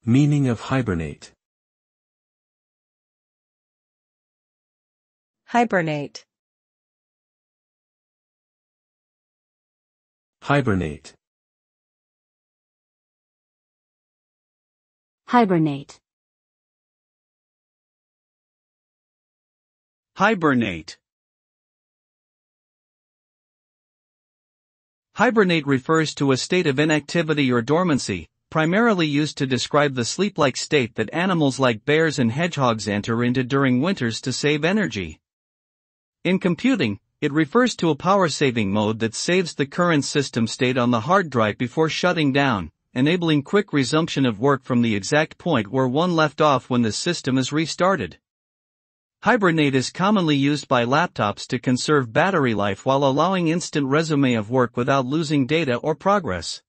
Meaning of hibernate. Hibernate. Hibernate. Hibernate. Hibernate. Hibernate refers to a state of inactivity or dormancy, primarily used to describe the sleep-like state that animals like bears and hedgehogs enter into during winters to save energy. In computing, it refers to a power-saving mode that saves the current system state on the hard drive before shutting down, enabling quick resumption of work from the exact point where one left off when the system is restarted. Hibernate is commonly used by laptops to conserve battery life while allowing instant resume of work without losing data or progress.